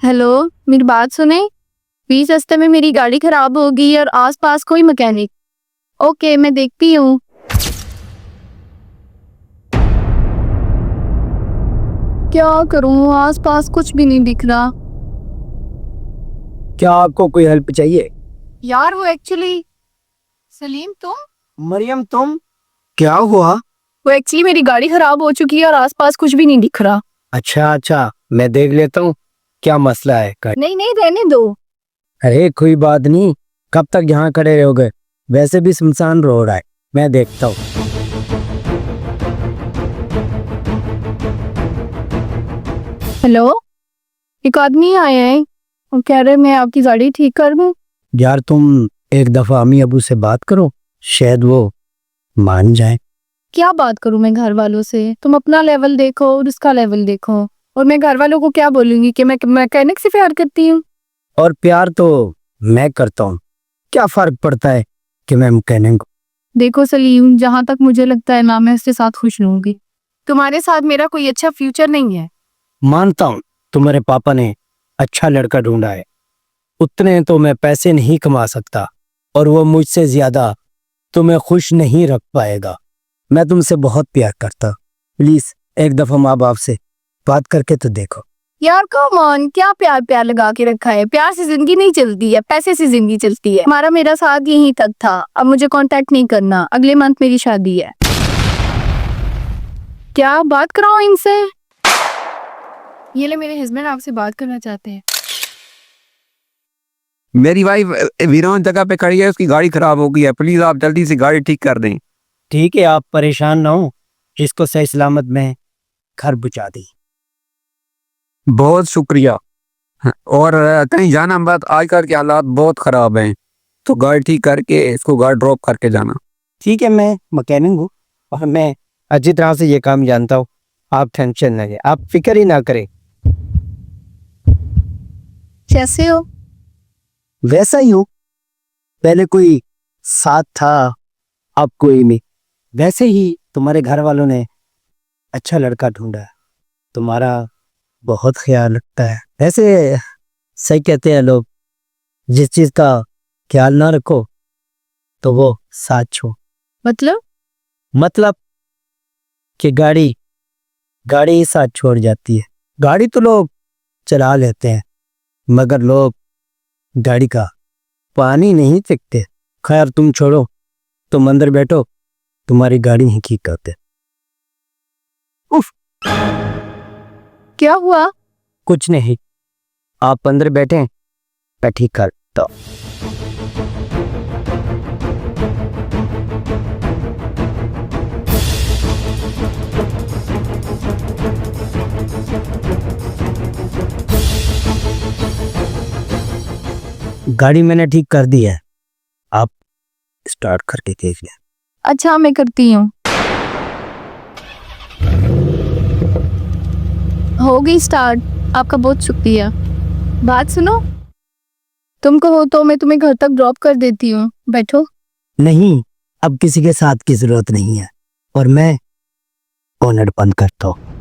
Hello, मेरी बात सुने। बीच रास्ते में मेरी गाड़ी खराब हो गई और आसपास कोई मैकेनिक। ओके, मैं देखती हूँ। क्या करूँ, आसपास कुछ भी नहीं दिख रहा। क्या आपको कोई हेल्प चाहिए? यार वो एक्चुअली सलीम तुम? मरियम तुम? क्या हुआ? वो एक्चुअली मेरी गाड़ी खराब हो चुकी है और आसपास कुछ भी नहीं दिख रहा। अच्छा, मैं देख लेता हूँ क्या मसला है। नहीं नहीं, रहने दो। अरे कोई बात नहीं, कब तक यहाँ खड़े रहोगे? वैसे भी सुनसान रोड है, मैं देखता हूँ। हेलो, एक आदमी आया है और कह रहे मैं आपकी गाड़ी ठीक कर दूं। यार तुम एक दफा अम्मी अबू से बात करो, शायद वो मान जाए। क्या बात करूं मैं घर वालों से? तुम अपना लेवल देखो और उसका लेवल देखो। और मैं घर वालों को क्या बोलूंगी कि मैं मैकेनिक से प्यार करती हूँ? और प्यार तो मैं करता हूँ, क्या फर्क पड़ता है कि मैं मैकेनिक हूँ। देखो सलीम, जहां तक मुझे लगता है ना, मैं उसके साथ खुश रहूंगी। तुम्हारे साथ मेरा कोई अच्छा फ्यूचर नहीं है। मानता हूँ तुम्हारे पापा ने अच्छा लड़का ढूंढा है, उतने तो मैं पैसे नहीं कमा सकता और वो मुझसे ज्यादा तुम्हें खुश नहीं रख पाएगा। मैं तुमसे बहुत प्यार करता, प्लीज एक दफा माँ बाप से बात करके तो देखो। यार कम ऑन, क्या प्यार प्यार लगा के रखा है? प्यार से जिंदगी नहीं चलती है, पैसे से जिंदगी चलती है। हमारा मेरा साथ यहीं तक था, अब मुझे कांटेक्ट नहीं करना। अगले मंथ मेरी शादी है। क्या बात कराओ इनसे। ये ले, मेरे हस्बैंड आपसे बात करना चाहते हैं। मेरी वाइफ वीरान जगह पे खड़ी है, उसकी गाड़ी खराब हो गई है, प्लीज आप जल्दी से गाड़ी ठीक कर दें। ठीक है, आप परेशान ना हो, इसको सही सलामत में घर पहुंचा दी। बहुत शुक्रिया। और कहीं जाना मत, आजकल के हालात बहुत खराब हैं, तो गाड़ी ठीक करके इसको गाड़ी ड्रॉप करके जाना। ठीक है, मैं मैकेनिक हूँ और मैं अच्छी तरह से ये काम जानता हूँ। आप टेंशन ना लें, आप फिक्र ही ना करें। कैसे हो? वैसा ही हूँ, पहले कोई साथ था, अब कोई नहीं। वैसे ही तुम्हारे घर वालों ने अच्छा लड़का ढूंढा है, तुम्हारा बहुत ख्याल रखता है। वैसे सही कहते हैं लोग, जिस चीज का ख्याल ना रखो तो वो साथ छो। मतलब कि गाड़ी ही साथ छोड़ जाती है। गाड़ी तो लोग चला लेते हैं, मगर लोग गाड़ी का पानी नहीं फेंकते। खैर तुम छोड़ो, तुम अंदर बैठो, तुम्हारी गाड़ी ही ठीक करते। उफ, क्या हुआ? कुछ नहीं, आप अंदर बैठे, मैं ठीक करता हूं। गाड़ी मैंने ठीक कर दी है, आप स्टार्ट करके देखिए। अच्छा, मैं करती हूँ। हो गई स्टार्ट। आपका बहुत शुक्रिया। बात सुनो, तुम कहो तो मैं तुम्हें घर तक ड्रॉप कर देती हूँ। बैठो। नहीं, अब किसी के साथ की जरूरत नहीं है और मैं ओनर बंद करता हूँ।